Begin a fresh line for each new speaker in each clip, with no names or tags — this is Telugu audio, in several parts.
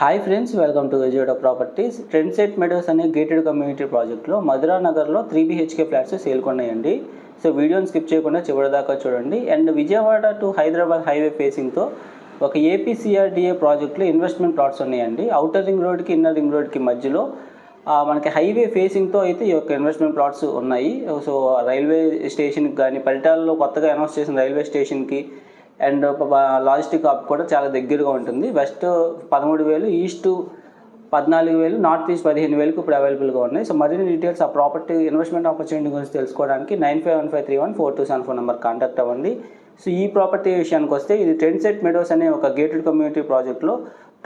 Hi friends, welcome to Vijayawada properties. Trendset meadows అనే గేటెడ్ కమ్యూనిటీ ప్రాజెక్ట్లో మధురా నగర్లో 3 BHK ఫ్లాట్స్ సేల్ కొన్నాయండి. సో వీడియోని స్కిప్ చేయకుండా చివరిదాకా చూడండి. And Vijayawada to Hyderabad highway ఫేసింగ్తో ఒక ఏపీసీఆర్డీఏ ప్రాజెక్ట్లో ఇన్వెస్ట్మెంట్ ప్లాట్స్ ఉన్నాయండి. అవుటర్ రింగ్ రోడ్కి ఇన్నర్ రింగ్ రోడ్కి మధ్యలో మనకి హైవే ఫేసింగ్తో అయితే ఈ యొక్క ఇన్వెస్ట్మెంట్ ప్లాట్స్ ఉన్నాయి. సో రైల్వే స్టేషన్కి కానీ, పల్టాల్లో కొత్తగా అనౌన్స్ చేసిన రైల్వే స్టేషన్కి అండ్ లాజిస్టిక్ హబ్ కూడా చాలా దగ్గరగా ఉంటుంది. వెస్ట్ 13,000, ఈస్ట్ 14,000, నార్త్ ఈస్ట్ 15,000కి ఇప్పుడు అవైలబుల్గా ఉన్నాయి. సో మరిన్ని డీటెయిల్స్ ఆ ప్రాపర్టీ ఇన్వెస్ట్మెంట్ ఆపర్చునిటీ గురించి తెలుసుకోవడానికి 9515314274 నెంబర్ కాంటాక్ట్ అవ్వండి. సో ఈ ప్రాపర్టీ విషయానికి వస్తే ఇది ట్రెండ్సెట్ మెడోస్ అనే ఒక గేటెడ్ కమ్యూనిటీ ప్రాజెక్ట్లో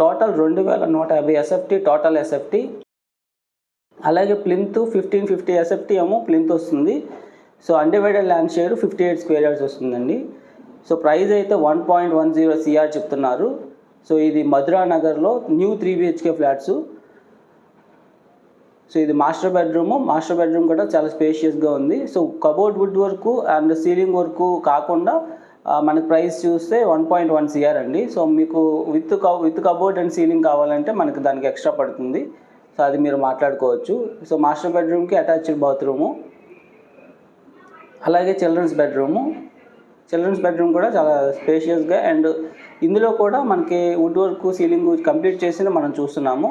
టోటల్ 2,150 SFT టోటల్ SFT, అలాగే ప్లింత్ 1550 SFT ఏమో ప్లింత్ వస్తుంది. So undivided land share 58 square yards వస్తుందండి. సో ప్రైస్ అయితే 1.10 CR చెప్తున్నారు. సో ఇది మధురా నగర్లో న్యూ 3 BHK ఫ్లాట్స్. సో ఇది మాస్టర్ బెడ్రూమ్ కూడా చాలా స్పేషియస్గా ఉంది. So cupboard wood work and ceiling work కాకుండా మనకి ప్రైస్ చూస్తే 1.1 CR అండి. సో మీకు విత్ కబోర్డ్ అండ్ సీలింగ్ కావాలంటే మనకి దానికి ఎక్స్ట్రా పడుతుంది. సో అది మీరు మాట్లాడుకోవచ్చు. సో మాస్టర్ బెడ్రూమ్కి అటాచ్డ్ బాత్రూము, అలాగే చిల్డ్రన్స్ బెడ్రూమ్ కూడా చాలా స్పేషియస్గా అండ్ ఇందులో కూడా మనకి వుడ్ వర్క్ సీలింగ్ కంప్లీట్ చేసి మనం చూస్తున్నాము.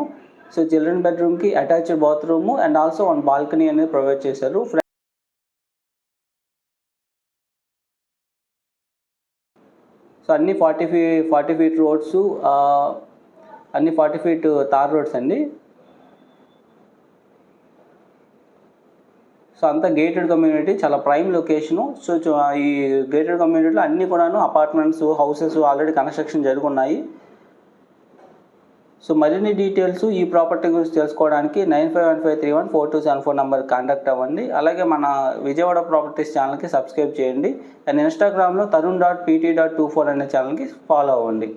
సో చిల్డ్రన్ బెడ్రూమ్కి attached bathroom and also 1 balcony అనేది ప్రొవైడ్ చేశారు. సో అన్ని 40 feet రోడ్స్, అన్ని 40 feet తార్ రోడ్స్ అండి. సో అంతా గేటెడ్ కమ్యూనిటీ, చాలా ప్రైమ్ లొకేషను. సో ఈ గేటెడ్ కమ్యూనిటీలో అన్నీ కూడాను అపార్ట్మెంట్స్, హౌసెస్ ఆల్రెడీ కన్స్ట్రక్షన్ జరుగున్నాయి. సో మరిన్ని డీటెయిల్స్ ఈ ప్రాపర్టీ గురించి తెలుసుకోవడానికి 9515314274 నెంబర్ కాంటాక్ట్ అవ్వండి. అలాగే మన విజయవాడ ప్రాపర్టీస్ ఛానల్కి సబ్స్క్రైబ్ చేయండి. అండ్ ఇన్స్టాగ్రామ్లో tarun.pt.24 అనే ఛానల్కి ఫాలో అవ్వండి.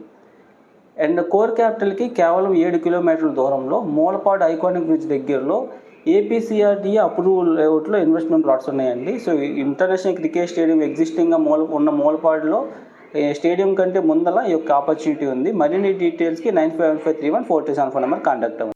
అండ్ కోర్ క్యాపిటల్కి కేవలం 7 కిలోమీటర్ల దూరంలో మూలపాడు ఐకానిక్ బ్రిడ్జ్ దగ్గరలో ఏపీసీఆర్డీఏ అప్రూవల్ లేఅవుట్లో ఇన్వెస్ట్మెంట్ ప్లాట్స్ ఉన్నాయండి. సో ఇంటర్నేషనల్ క్రికెట్ స్టేడియం ఎగ్జిస్టింగ్గా ఉన్న మూలపాడులో స్టేడియం కంటే ముందల ఈ యొక్క ఆపర్చునిటీ ఉంది. మరిన్ని డీటెయిల్స్కి 9515314274 నెంబర్ కాంటాక్ట్ అవ్వండి.